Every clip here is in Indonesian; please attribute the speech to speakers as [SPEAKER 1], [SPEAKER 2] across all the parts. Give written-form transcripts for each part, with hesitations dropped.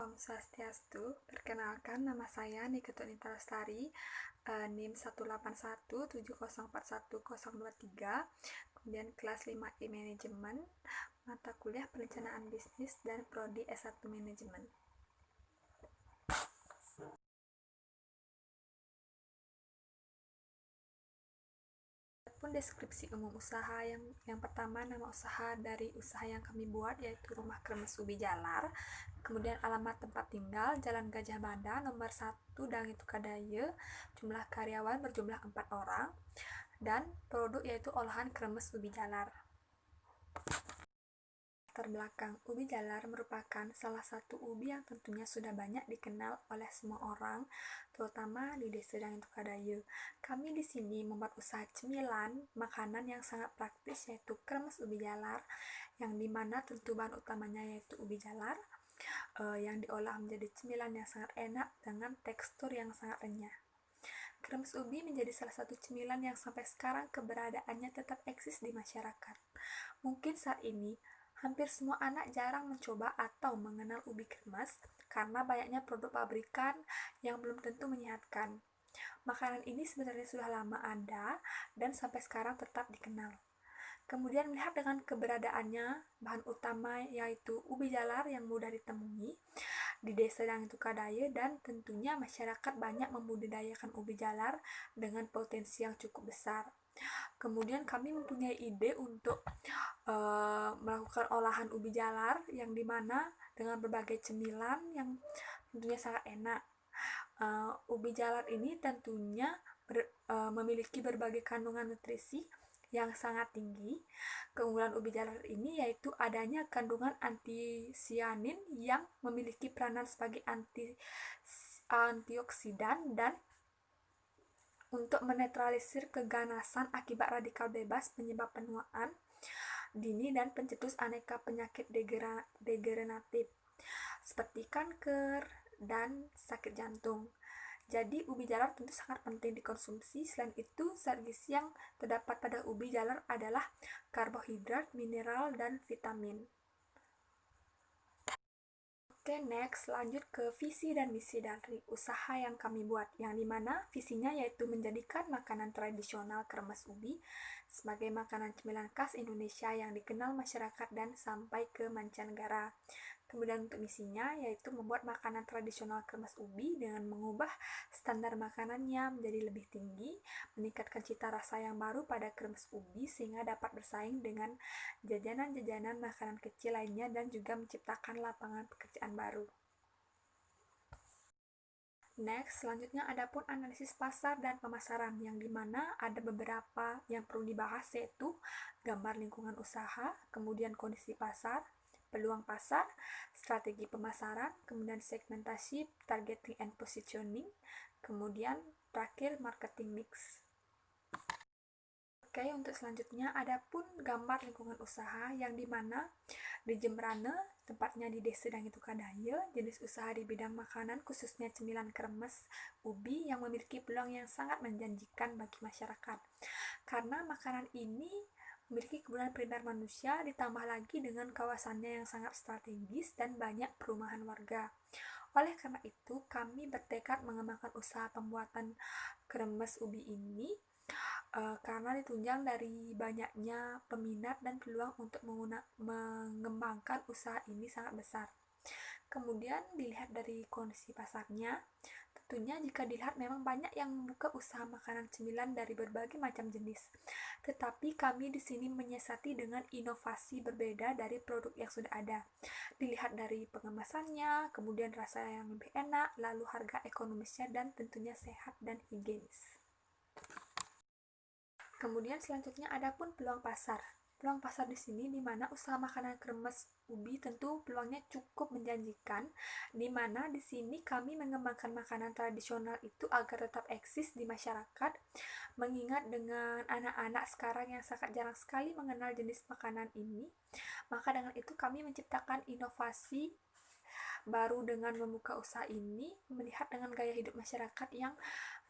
[SPEAKER 1] Om Swastiastu, perkenalkan nama saya Niketunita Lestari, NIM 18170411023, kemudian kelas 5I Manajemen, mata kuliah Perencanaan Bisnis dan Prodi S1 Manajemen. Deskripsi umum usaha yang pertama, nama usaha dari usaha yang kami buat yaitu Rumah Kremes Ubi Jalar. Kemudian alamat tempat tinggal Jalan Gajah Mada nomor 1 Dangitu Kadaya, jumlah karyawan berjumlah 4 orang, dan produk yaitu olahan kremes ubi jalar. Latar belakang, ubi jalar merupakan salah satu ubi yang tentunya sudah banyak dikenal oleh semua orang, terutama di Desa Dangitu Kadaya. Kami di sini membuat usaha cemilan makanan yang sangat praktis yaitu kremes ubi jalar, yang dimana tentu bahan utamanya yaitu ubi jalar, yang diolah menjadi cemilan yang sangat enak dengan tekstur yang sangat renyah. Kremes ubi menjadi salah satu cemilan yang sampai sekarang keberadaannya tetap eksis di masyarakat. Mungkin saat ini hampir semua anak jarang mencoba atau mengenal ubi kremes karena banyaknya produk pabrikan yang belum tentu menyehatkan. Makanan ini sebenarnya sudah lama ada dan sampai sekarang tetap dikenal. Kemudian melihat dengan keberadaannya, bahan utama yaitu ubi jalar yang mudah ditemui di Desa Dangitu Kadaya, dan tentunya masyarakat banyak membudidayakan ubi jalar dengan potensi yang cukup besar. Kemudian kami mempunyai ide untuk melakukan olahan ubi jalar yang dimana dengan berbagai cemilan yang tentunya sangat enak. Ubi jalar ini tentunya memiliki berbagai kandungan nutrisi yang sangat tinggi. Keunggulan ubi jalar ini yaitu adanya kandungan antisianin yang memiliki peranan sebagai antioksidan dan untuk menetralisir keganasan akibat radikal bebas penyebab penuaan dini dan pencetus aneka penyakit degeneratif seperti kanker dan sakit jantung. Jadi ubi jalar tentu sangat penting dikonsumsi. Selain itu, zat gizi yang terdapat pada ubi jalar adalah karbohidrat, mineral, dan vitamin. Oke, next, lanjut ke visi dan misi dari usaha yang kami buat, yang dimana visinya yaitu menjadikan makanan tradisional kremes ubi sebagai makanan cemilan khas Indonesia yang dikenal masyarakat dan sampai ke mancanegara. Kemudian untuk misinya yaitu membuat makanan tradisional kremes ubi dengan mengubah standar makanannya menjadi lebih tinggi, meningkatkan cita rasa yang baru pada kremes ubi sehingga dapat bersaing dengan jajanan-jajanan makanan kecil lainnya dan juga menciptakan lapangan pekerjaan baru. Next, selanjutnya adapun analisis pasar dan pemasaran, yang dimana ada beberapa yang perlu dibahas yaitu gambar lingkungan usaha, kemudian kondisi pasar, peluang pasar, strategi pemasaran, kemudian segmentasi, targeting and positioning, kemudian terakhir marketing mix. Oke, untuk selanjutnya adapun gambar lingkungan usaha, yang dimana di Jembrana, tempatnya di Desa Dangitu Kadaya, jenis usaha di bidang makanan khususnya cemilan kremes ubi yang memiliki peluang yang sangat menjanjikan bagi masyarakat. Karena makanan ini memiliki kebutuhan primer manusia, ditambah lagi dengan kawasannya yang sangat strategis dan banyak perumahan warga. Oleh karena itu, kami bertekad mengembangkan usaha pembuatan kremes ubi ini karena ditunjang dari banyaknya peminat dan peluang untuk mengembangkan usaha ini sangat besar. Kemudian dilihat dari kondisi pasarnya, tentunya jika dilihat memang banyak yang membuka usaha makanan cemilan dari berbagai macam jenis. Tetapi kami di sini menyiasati dengan inovasi berbeda dari produk yang sudah ada. Dilihat dari pengemasannya, kemudian rasa yang lebih enak, lalu harga ekonomisnya, dan tentunya sehat dan higienis. Kemudian selanjutnya adapun peluang pasar. Peluang pasar di sini di mana usaha makanan kremes ubi tentu peluangnya cukup menjanjikan, di mana di sini kami mengembangkan makanan tradisional itu agar tetap eksis di masyarakat, mengingat dengan anak-anak sekarang yang sangat jarang sekali mengenal jenis makanan ini, maka dengan itu kami menciptakan inovasi baru dengan membuka usaha ini melihat dengan gaya hidup masyarakat yang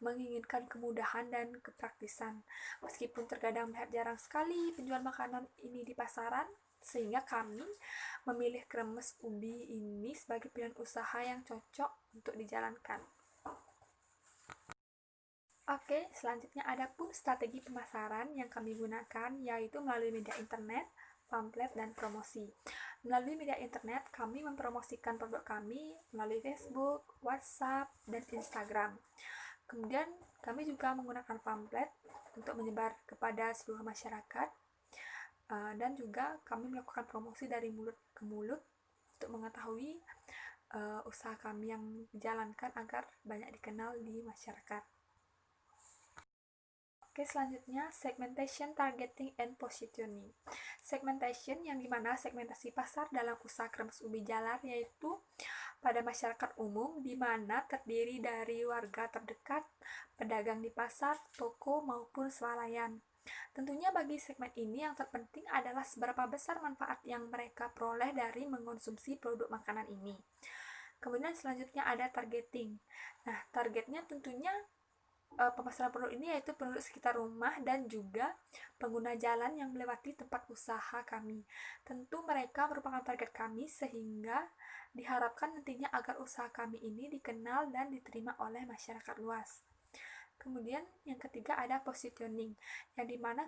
[SPEAKER 1] menginginkan kemudahan dan kepraktisan. Meskipun terkadang melihat jarang sekali penjual makanan ini di pasaran, sehingga kami memilih kremes ubi ini sebagai pilihan usaha yang cocok untuk dijalankan. Oke, selanjutnya ada pun strategi pemasaran yang kami gunakan, yaitu melalui media internet, pamflet, dan promosi. Melalui media internet, kami mempromosikan produk kami melalui Facebook, WhatsApp, dan Instagram. Kemudian, kami juga menggunakan pamflet untuk menyebar kepada seluruh masyarakat, dan juga kami melakukan promosi dari mulut ke mulut untuk mengetahui usaha kami yang dijalankan agar banyak dikenal di masyarakat. Oke, selanjutnya segmentation, targeting, and positioning. Segmentation yang dimana segmentasi pasar dalam usaha kremes ubi jalar yaitu pada masyarakat umum di mana terdiri dari warga terdekat, pedagang di pasar, toko, maupun swalayan. Tentunya bagi segmen ini yang terpenting adalah seberapa besar manfaat yang mereka peroleh dari mengonsumsi produk makanan ini. Kemudian selanjutnya ada targeting. Nah, targetnya tentunya pemasaran produk ini yaitu penduduk sekitar rumah dan juga pengguna jalan yang melewati tempat usaha kami. Tentu mereka merupakan target kami sehingga diharapkan nantinya agar usaha kami ini dikenal dan diterima oleh masyarakat luas. Kemudian yang ketiga ada positioning, yang dimana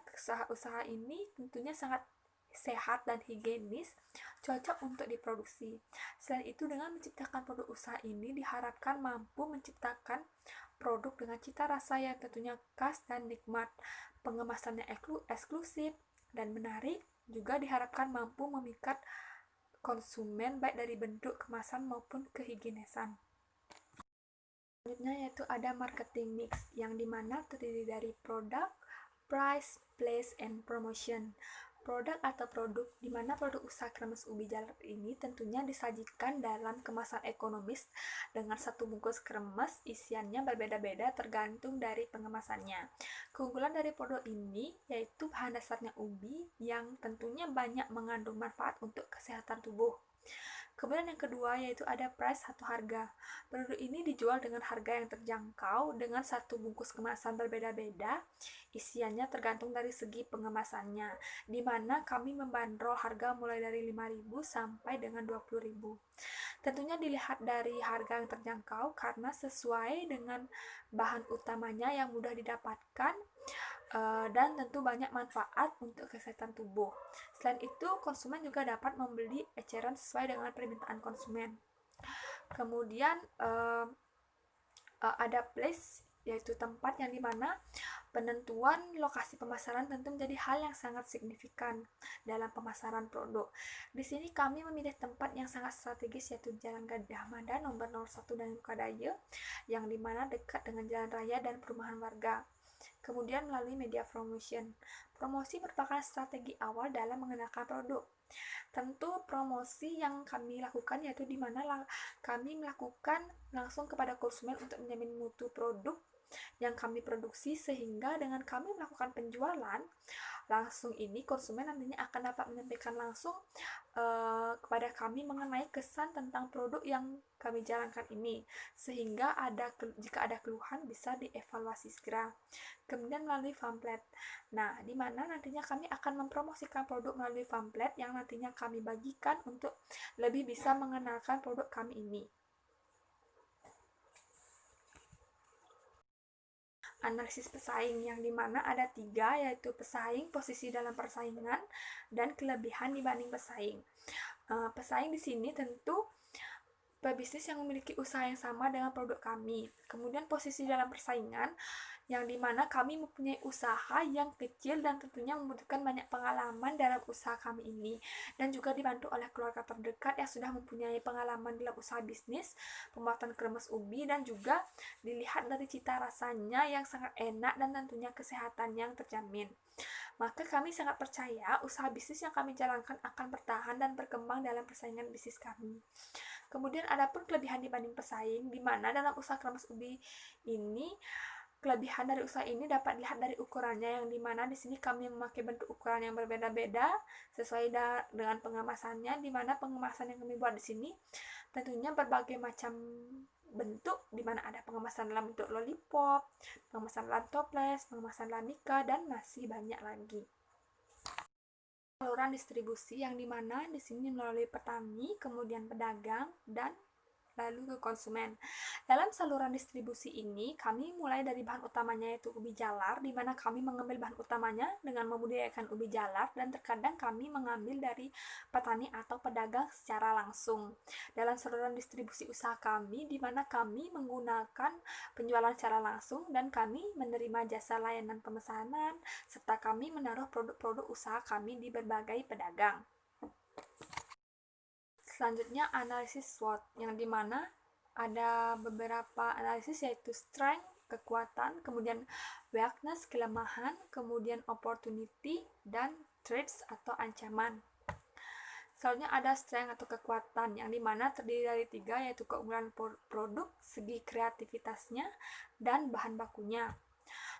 [SPEAKER 1] usaha ini tentunya sangat sehat dan higienis, cocok untuk diproduksi. Selain itu, dengan menciptakan produk usaha ini diharapkan mampu menciptakan produk dengan cita rasa yang tentunya khas dan nikmat, pengemasannya eksklusif dan menarik, juga diharapkan mampu memikat konsumen baik dari bentuk kemasan maupun kehigienisan. Selanjutnya yaitu ada marketing mix, yang dimana terdiri dari produk, price, place, and promotion. Produk atau produk di mana produk usaha kremes ubi jalar ini tentunya disajikan dalam kemasan ekonomis dengan satu bungkus kremes, isiannya berbeda-beda tergantung dari pengemasannya. Keunggulan dari produk ini yaitu bahan dasarnya ubi yang tentunya banyak mengandung manfaat untuk kesehatan tubuh. Kemudian yang kedua yaitu ada price atau harga. Produk ini dijual dengan harga yang terjangkau dengan satu bungkus kemasan berbeda-beda. Isiannya tergantung dari segi pengemasannya, di mana kami membandrol harga mulai dari 5.000 sampai dengan 20.000. Tentunya dilihat dari harga yang terjangkau karena sesuai dengan bahan utamanya yang mudah didapatkan, dan tentu banyak manfaat untuk kesehatan tubuh. Selain itu, konsumen juga dapat membeli eceran sesuai dengan permintaan konsumen. Kemudian ada place, yaitu tempat yang dimana penentuan lokasi pemasaran tentu menjadi hal yang sangat signifikan dalam pemasaran produk. Di sini kami memilih tempat yang sangat strategis yaitu Jalan Gadjah Mada nomor 01 dan Kadaya, yang dimana dekat dengan jalan raya dan perumahan warga. Kemudian melalui media promotion. Promosi merupakan strategi awal dalam mengenalkan produk. Tentu promosi yang kami lakukan yaitu di mana kami melakukan langsung kepada konsumen untuk menjamin mutu produk yang kami produksi, sehingga dengan kami melakukan penjualan langsung ini konsumen nantinya akan dapat menyampaikan langsung kepada kami mengenai kesan tentang produk yang kami jalankan ini, sehingga jika ada keluhan bisa dievaluasi segera. Kemudian melalui pamflet. Nah, di mana nantinya kami akan mempromosikan produk melalui pamflet yang nantinya kami bagikan untuk lebih bisa mengenalkan produk kami ini. Analisis pesaing, yang dimana ada 3, yaitu pesaing, posisi dalam persaingan, dan kelebihan dibanding pesaing. Pesaing di sini tentu pebisnis yang memiliki usaha yang sama dengan produk kami. Kemudian posisi dalam persaingan, yang dimana kami mempunyai usaha yang kecil dan tentunya membutuhkan banyak pengalaman dalam usaha kami ini, dan juga dibantu oleh keluarga terdekat yang sudah mempunyai pengalaman dalam usaha bisnis pembuatan kremes ubi, dan juga dilihat dari cita rasanya yang sangat enak dan tentunya kesehatan yang terjamin. Maka kami sangat percaya usaha bisnis yang kami jalankan akan bertahan dan berkembang dalam persaingan bisnis kami. Kemudian ada pun kelebihan dibanding pesaing, di mana dalam usaha kremes ubi ini Kelebihan dari usaha ini dapat dilihat dari ukurannya, yang dimana di sini kami memakai bentuk ukuran yang berbeda-beda sesuai dengan pengemasannya, dimana pengemasan yang kami buat di sini tentunya berbagai macam bentuk, dimana ada pengemasan dalam bentuk lollipop, pengemasan dalam toples, pengemasan dalam mika, dan masih banyak lagi. Saluran distribusi yang dimana di sini melalui petani, kemudian pedagang, dan lalu ke konsumen. Dalam saluran distribusi ini, kami mulai dari bahan utamanya yaitu ubi jalar, di mana kami mengambil bahan utamanya dengan membudidayakan ubi jalar, dan terkadang kami mengambil dari petani atau pedagang secara langsung. Dalam saluran distribusi usaha kami, di mana kami menggunakan penjualan secara langsung, dan kami menerima jasa layanan pemesanan, serta kami menaruh produk-produk usaha kami di berbagai pedagang. Selanjutnya analisis SWOT, yang dimana ada beberapa analisis yaitu strength, kekuatan, kemudian weakness, kelemahan, kemudian opportunity, dan threats atau ancaman. Selanjutnya ada strength atau kekuatan, yang dimana terdiri dari 3, yaitu keunggulan produk, segi kreativitasnya, dan bahan bakunya.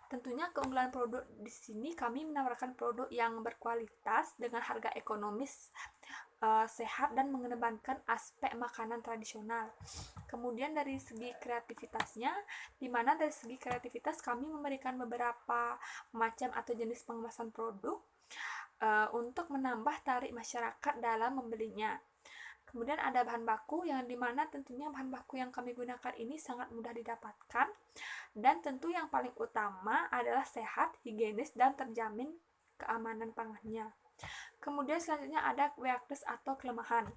[SPEAKER 1] Tentunya keunggulan produk di sini kami menawarkan produk yang berkualitas dengan harga ekonomis, sehat, dan mengedepankan aspek makanan tradisional. Kemudian dari segi kreativitasnya, di mana dari segi kreativitas kami memberikan beberapa macam atau jenis pengemasan produk untuk menambah tarik masyarakat dalam membelinya. Kemudian ada bahan baku, yang dimana tentunya bahan baku yang kami gunakan ini sangat mudah didapatkan, dan tentu yang paling utama adalah sehat, higienis, dan terjamin keamanan pangannya. Kemudian selanjutnya ada weakness atau kelemahan.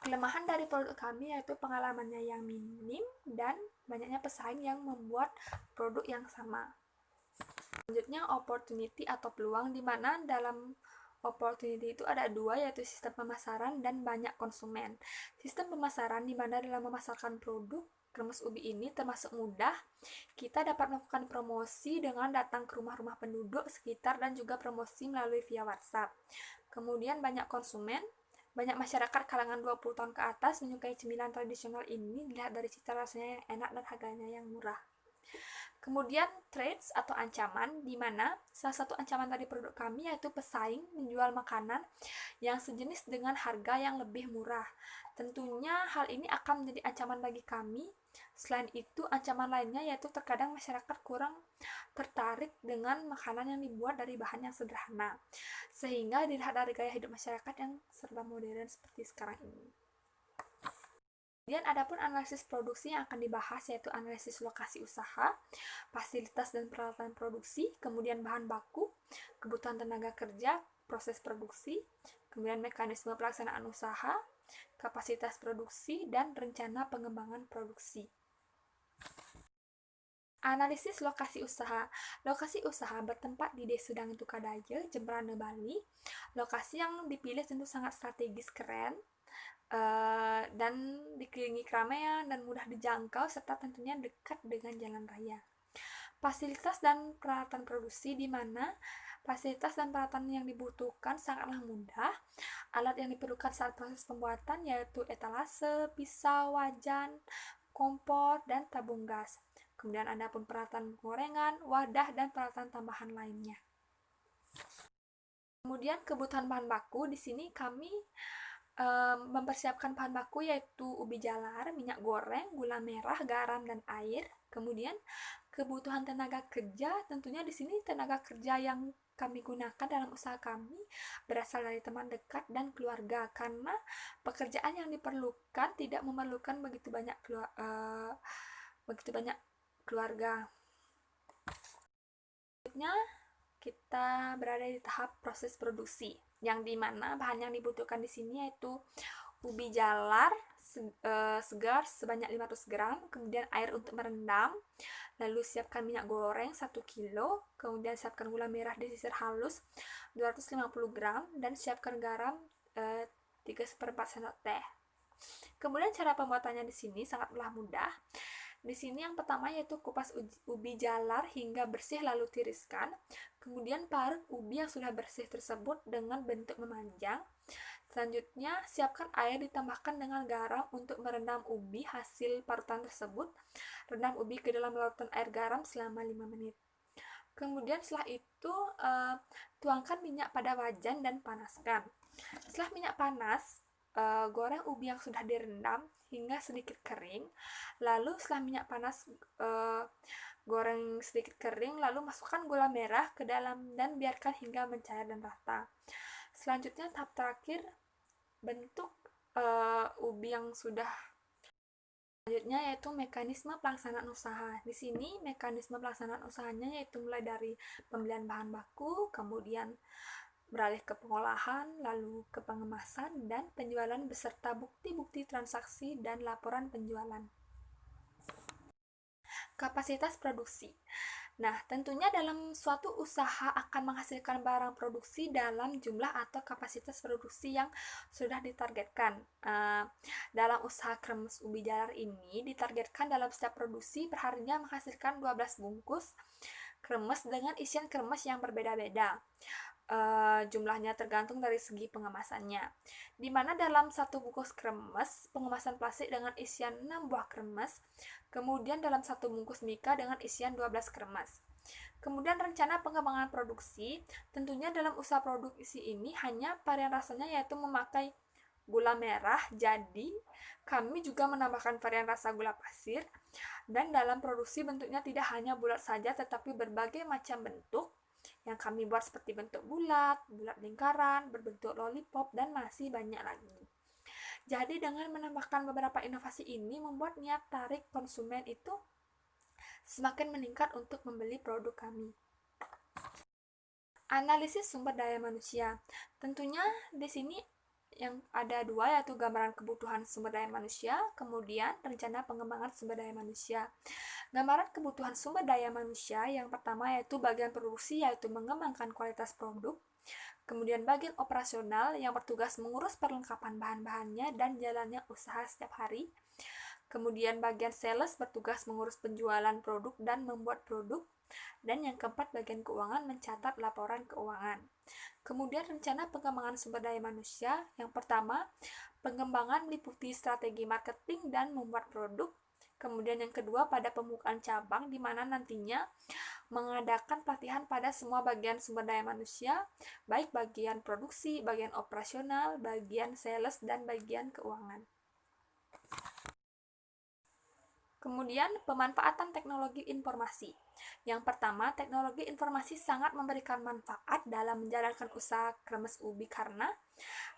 [SPEAKER 1] Kelemahan dari produk kami yaitu pengalamannya yang minim dan banyaknya pesaing yang membuat produk yang sama. Selanjutnya opportunity atau peluang, di mana dalam opportunity itu ada 2, yaitu sistem pemasaran dan banyak konsumen. Sistem pemasaran di mana dalam memasarkan produk kremes ubi ini termasuk mudah. Kita dapat melakukan promosi dengan datang ke rumah-rumah penduduk sekitar dan juga promosi melalui via WhatsApp. Kemudian banyak konsumen, banyak masyarakat kalangan 20 tahun ke atas menyukai cemilan tradisional ini dilihat dari cita rasanya yang enak dan harganya yang murah. Kemudian threats atau ancaman, di mana salah satu ancaman dari produk kami yaitu pesaing menjual makanan yang sejenis dengan harga yang lebih murah. Tentunya hal ini akan menjadi ancaman bagi kami. Selain itu, ancaman lainnya yaitu terkadang masyarakat kurang tertarik dengan makanan yang dibuat dari bahan yang sederhana, sehingga dilihat dari gaya hidup masyarakat yang serba modern seperti sekarang ini. Kemudian adapun analisis produksi yang akan dibahas yaitu analisis lokasi usaha, fasilitas dan peralatan produksi, kemudian bahan baku, kebutuhan tenaga kerja, proses produksi, kemudian mekanisme pelaksanaan usaha, kapasitas produksi, dan rencana pengembangan produksi. Analisis lokasi usaha. Lokasi usaha bertempat di Desa Sedang Tukadaya, Jemberana, Bali. Lokasi yang dipilih tentu sangat strategis, keren, dan dikelilingi keramaian dan mudah dijangkau, serta tentunya dekat dengan jalan raya. Fasilitas dan peralatan produksi, di mana fasilitas dan peralatan yang dibutuhkan sangatlah mudah. Alat yang diperlukan saat proses pembuatan yaitu etalase, pisau, wajan, kompor, dan tabung gas. Kemudian ada pun peralatan gorengan, wadah, dan peralatan tambahan lainnya. Kemudian kebutuhan bahan baku, di sini kami mempersiapkan bahan baku yaitu ubi jalar, minyak goreng, gula merah, garam, dan air. Kemudian kebutuhan tenaga kerja, tentunya di sini tenaga kerja yang kami gunakan dalam usaha kami berasal dari teman dekat dan keluarga, karena pekerjaan yang diperlukan tidak memerlukan begitu banyak keluarga. Selanjutnya kita berada di tahap proses produksi, yang dimana bahan yang dibutuhkan di sini yaitu ubi jalar segar sebanyak 500 gram, kemudian air untuk merendam, lalu siapkan minyak goreng 1 kilo, kemudian siapkan gula merah disisir halus 250 gram, dan siapkan garam 3/4 sendok teh. Kemudian cara pembuatannya di sini sangatlah mudah. Di sini yang pertama yaitu kupas ubi jalar hingga bersih lalu tiriskan. Kemudian parut ubi yang sudah bersih tersebut dengan bentuk memanjang. Selanjutnya, siapkan air ditambahkan dengan garam untuk merendam ubi hasil parutan tersebut. Rendam ubi ke dalam larutan air garam selama 5 menit. Kemudian setelah itu, tuangkan minyak pada wajan dan panaskan. Setelah minyak panas, goreng ubi yang sudah direndam hingga sedikit kering. Lalu setelah minyak panas, goreng sedikit kering, lalu masukkan gula merah ke dalam dan biarkan hingga mencair dan rata. Selanjutnya tahap terakhir, bentuk ubi yang sudah. Selanjutnya yaitu mekanisme pelaksanaan usaha. Di sini mekanisme pelaksanaan usahanya yaitu mulai dari pembelian bahan baku, kemudian beralih ke pengolahan, lalu ke pengemasan dan penjualan beserta bukti-bukti transaksi dan laporan penjualan. Kapasitas produksi. Nah, tentunya dalam suatu usaha akan menghasilkan barang produksi dalam jumlah atau kapasitas produksi yang sudah ditargetkan. Dalam usaha kremes ubi jalar ini ditargetkan dalam setiap produksi perharinya menghasilkan 12 bungkus kremes dengan isian kremes yang berbeda-beda. Jumlahnya tergantung dari segi pengemasannya. Di mana dalam satu bungkus kremes, pengemasan plastik dengan isian 6 buah kremes, kemudian dalam satu bungkus mika dengan isian 12 kremes. Kemudian rencana pengembangan produksi, tentunya dalam usaha produksi ini hanya varian rasanya yaitu memakai gula merah, jadi kami juga menambahkan varian rasa gula pasir, dan dalam produksi bentuknya tidak hanya bulat saja tetapi berbagai macam bentuk yang kami buat seperti bentuk bulat, bulat lingkaran, berbentuk lollipop, dan masih banyak lagi. Jadi dengan menambahkan beberapa inovasi ini membuat niat tarik konsumen itu semakin meningkat untuk membeli produk kami. Analisis sumber daya manusia. Tentunya di sini yang ada dua, yaitu gambaran kebutuhan sumber daya manusia, kemudian rencana pengembangan sumber daya manusia. Gambaran kebutuhan sumber daya manusia yang pertama yaitu bagian produksi, yaitu mengembangkan kualitas produk. Kemudian bagian operasional yang bertugas mengurus perlengkapan bahan-bahannya dan jalannya usaha setiap hari. Kemudian bagian sales bertugas mengurus penjualan produk dan membuat produk. Dan yang keempat, bagian keuangan mencatat laporan keuangan. Kemudian rencana pengembangan sumber daya manusia. Yang pertama, pengembangan meliputi strategi marketing dan membuat produk. Kemudian yang kedua, pada pembukaan cabang di mana nantinya mengadakan pelatihan pada semua bagian sumber daya manusia, baik bagian produksi, bagian operasional, bagian sales, dan bagian keuangan. Kemudian, pemanfaatan teknologi informasi. Yang pertama, teknologi informasi sangat memberikan manfaat dalam menjalankan usaha kremes ubi karena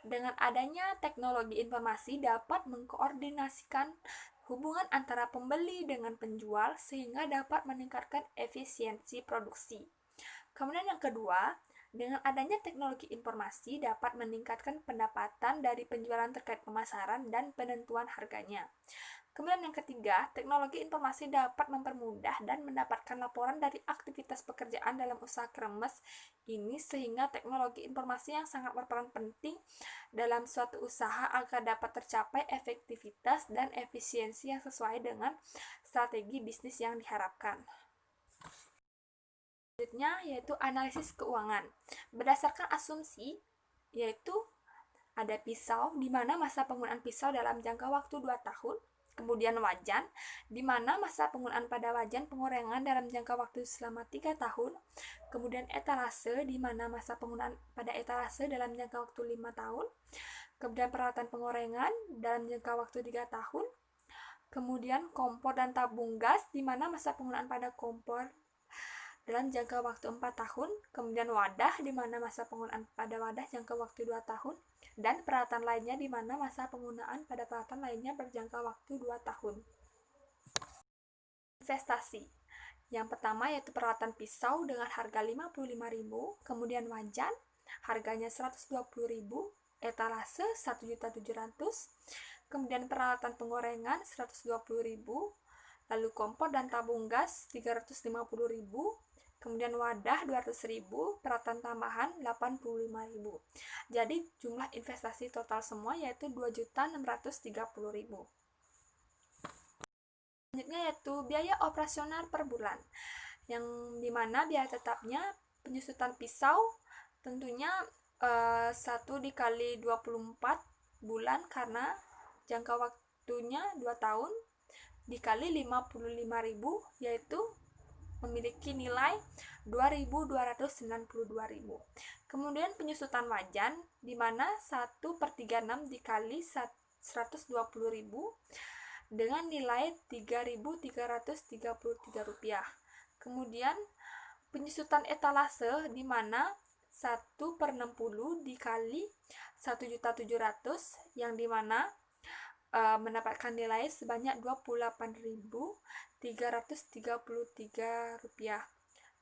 [SPEAKER 1] dengan adanya teknologi informasi dapat mengkoordinasikan hubungan antara pembeli dengan penjual sehingga dapat meningkatkan efisiensi produksi. Kemudian yang kedua, dengan adanya teknologi informasi dapat meningkatkan pendapatan dari penjualan terkait pemasaran dan penentuan harganya. Kemudian yang ketiga, teknologi informasi dapat mempermudah dan mendapatkan laporan dari aktivitas pekerjaan dalam usaha kremes ini sehingga teknologi informasi yang sangat berperan penting dalam suatu usaha agar dapat tercapai efektivitas dan efisiensi yang sesuai dengan strategi bisnis yang diharapkan. Selanjutnya yaitu analisis keuangan. Berdasarkan asumsi yaitu ada pisau di mana masa penggunaan pisau dalam jangka waktu 2 tahun. Kemudian wajan, di mana masa penggunaan pada wajan pengorengan dalam jangka waktu selama 3 tahun. Kemudian etalase, di mana masa penggunaan pada etalase dalam jangka waktu 5 tahun. Kemudian peralatan pengorengan dalam jangka waktu 3 tahun. Kemudian kompor dan tabung gas, di mana masa penggunaan pada kompor dalam jangka waktu 4 tahun. Kemudian wadah, di mana masa penggunaan pada wadah jangka waktu 2 tahun. Dan peralatan lainnya di mana masa penggunaan pada peralatan lainnya berjangka waktu 2 tahun. Investasi. Yang pertama yaitu peralatan pisau dengan harga 55.000, kemudian wajan harganya 120.000, etalase 1.700.000, kemudian peralatan pengorengan 120.000, lalu kompor dan tabung gas 350.000, kemudian wadah 200.000, peralatan tambahan 85.000. Jadi jumlah investasi total semua yaitu 2.630.000. Selanjutnya yaitu biaya operasional per bulan, yang dimana biaya tetapnya penyusutan pisau tentunya 1 dikali 24 bulan karena jangka waktunya 2 tahun dikali 55.000 yaitu memiliki nilai 2.292.000. Kemudian penyusutan wajan di mana 1/36 dikali 120.000 dengan nilai Rp3.333. Kemudian penyusutan etalase di mana 1/60 dikali 1.700.000 yang dimana mendapatkan nilai sebanyak Rp28.333.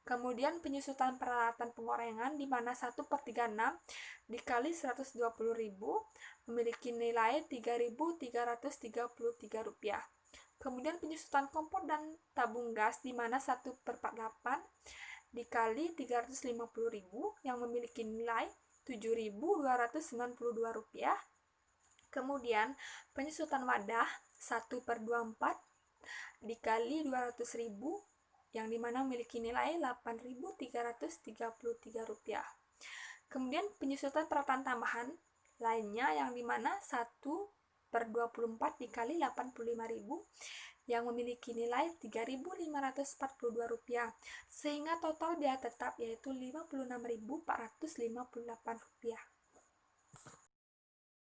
[SPEAKER 1] Kemudian penyusutan peralatan pengorengan di mana 1/36 dikali 120.000 memiliki nilai Rp3.333. Kemudian penyusutan kompor dan tabung gas di mana 1/48 dikali 350.000 yang memiliki nilai Rp7.292. Kemudian penyusutan wadah 1/24 dikali 200.000 yang dimana memiliki nilai Rp8.333. Kemudian penyusutan peralatan tambahan lainnya yang dimana 1/24 dikali 85.000 yang memiliki nilai Rp3.542 sehingga total biaya tetap yaitu Rp56.458.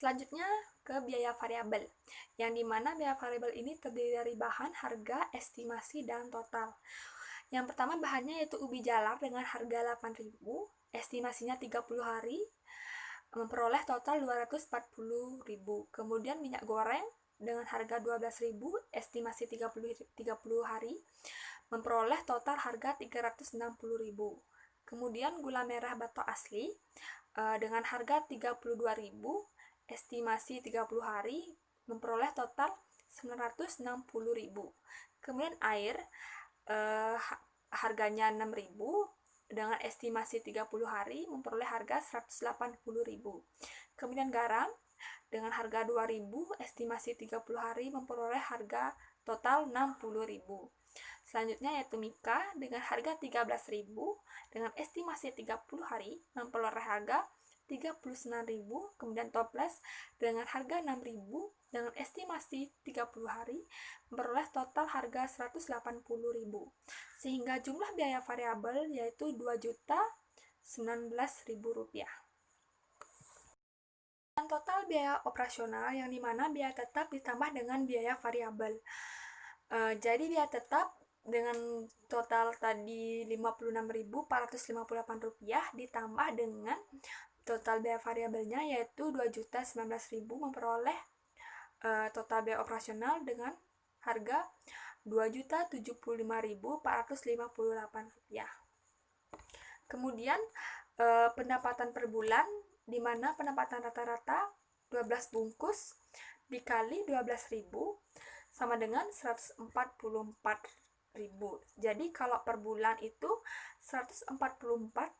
[SPEAKER 1] Selanjutnya ke biaya variabel, yang dimana biaya variabel ini terdiri dari bahan, harga, estimasi, dan total. Yang pertama bahannya yaitu ubi jalar dengan harga 8.000, estimasinya 30 hari, memperoleh total 240.000. Kemudian minyak goreng dengan harga 12.000, estimasi 30 hari, memperoleh total harga 360.000. Kemudian gula merah batok asli dengan harga 32.000, estimasi 30 hari, memperoleh total 960.000. Kemudian air harganya 6.000 dengan estimasi 30 hari memperoleh harga 180.000. Kemudian garam dengan harga 2.000, estimasi 30 hari memperoleh harga total 60.000. Selanjutnya yaitu mika dengan harga 13.000 dengan estimasi 30 hari memperoleh harga 39.000. Kemudian toples dengan harga 6.000 dengan estimasi 30 hari memperoleh total harga 180.000 sehingga jumlah biaya variabel yaitu Rp2.019.000. Dan total biaya operasional yang dimana biaya tetap ditambah dengan biaya variabel. Jadi biaya tetap dengan total tadi Rp56.458 ditambah dengan total biaya variabelnya yaitu Rp2.019.000 memperoleh total biaya operasional dengan harga Rp2.075.458. Kemudian pendapatan per bulan di mana pendapatan rata-rata 12 bungkus dikali 12.000 sama dengan 144.000. Jadi kalau per bulan itu 144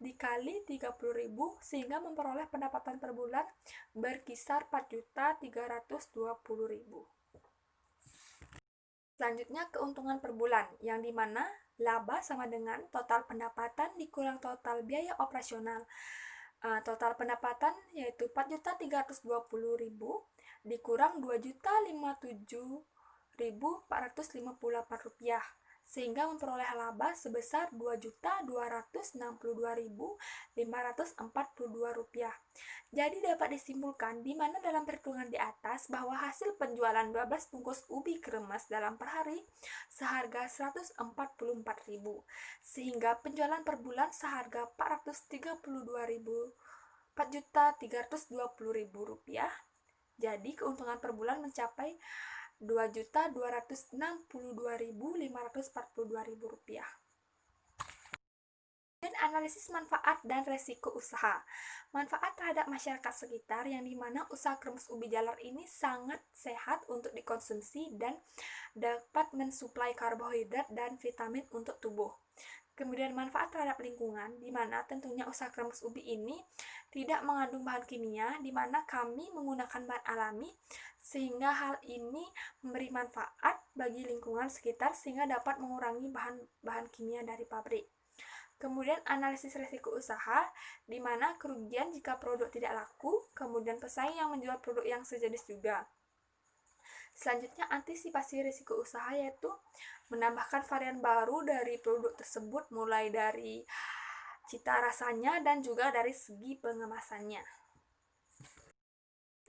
[SPEAKER 1] dikali 30.000 sehingga memperoleh pendapatan per bulan berkisar 4.320.000. Selanjutnya keuntungan per bulan yang dimana laba sama dengan total pendapatan dikurang total biaya operasional. Total pendapatan yaitu 4.320.000 dikurang 2.057.458 sehingga memperoleh laba sebesar Rp2.262.542. Jadi dapat disimpulkan di mana dalam perhitungan di atas bahwa hasil penjualan 12 bungkus ubi kremes dalam per hari seharga Rp144.000 sehingga penjualan per bulan seharga Rp4.320.000. Jadi keuntungan per bulan mencapai Rp2.262.542.000. Dan analisis manfaat dan resiko usaha. Manfaat terhadap masyarakat sekitar yang dimana usaha kremes ubi jalar ini sangat sehat untuk dikonsumsi dan dapat mensuplai karbohidrat dan vitamin untuk tubuh. Kemudian manfaat terhadap lingkungan, di mana tentunya usaha kremes ubi ini tidak mengandung bahan kimia, di mana kami menggunakan bahan alami, sehingga hal ini memberi manfaat bagi lingkungan sekitar sehingga dapat mengurangi bahan-bahan kimia dari pabrik. Kemudian analisis risiko usaha, di mana kerugian jika produk tidak laku, kemudian pesaing yang menjual produk yang sejenis juga. Selanjutnya, antisipasi risiko usaha yaitu menambahkan varian baru dari produk tersebut mulai dari cita rasanya dan juga dari segi pengemasannya.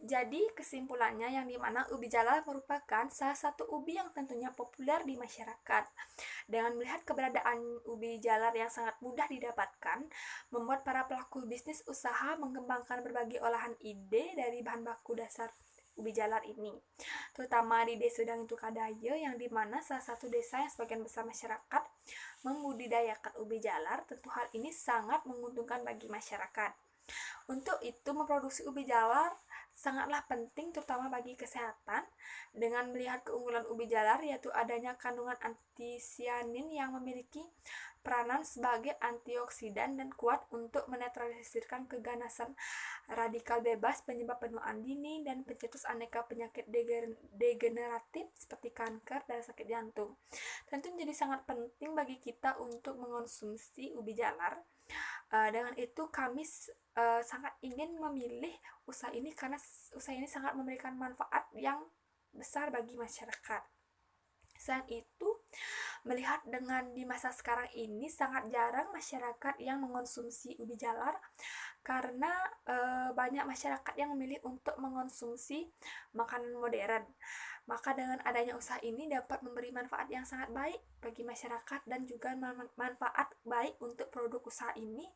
[SPEAKER 1] Jadi kesimpulannya yang dimana ubi jalar merupakan salah satu ubi yang tentunya populer di masyarakat. Dengan melihat keberadaan ubi jalar yang sangat mudah didapatkan, membuat para pelaku bisnis usaha mengembangkan berbagai olahan ide dari bahan baku dasar ubi jalar ini, terutama di Desa Sedang Kadaya yang dimana salah satu desa yang sebagian besar masyarakat membudidayakan ubi jalar. Tentu hal ini sangat menguntungkan bagi masyarakat. Untuk itu, memproduksi ubi jalar sangatlah penting terutama bagi kesehatan. Dengan melihat keunggulan ubi jalar yaitu adanya kandungan antisianin yang memiliki peranan sebagai antioksidan dan kuat untuk menetralisirkan keganasan radikal bebas, penyebab penuaan dini, dan pencetus aneka penyakit degeneratif seperti kanker dan sakit jantung. Tentu menjadi sangat penting bagi kita untuk mengonsumsi ubi jalar. Dengan itu kami sangat ingin memilih usaha ini karena usaha ini sangat memberikan manfaat yang besar bagi masyarakat. Selain itu, melihat dengan di masa sekarang ini sangat jarang masyarakat yang mengonsumsi ubi jalar karena banyak masyarakat yang memilih untuk mengonsumsi makanan modern. Maka dengan adanya usaha ini dapat memberi manfaat yang sangat baik bagi masyarakat dan juga manfaat baik untuk produk usaha ini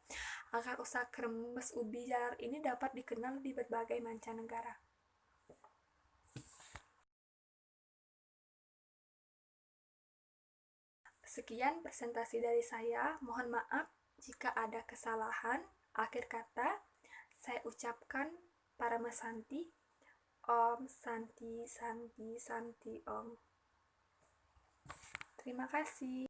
[SPEAKER 1] agar usaha kremes ubi jalar ini dapat dikenal di berbagai mancanegara. Sekian presentasi dari saya. Mohon maaf jika ada kesalahan. Akhir kata, saya ucapkan Paramasanti. Om Santi Santi Santi Om. Terima kasih.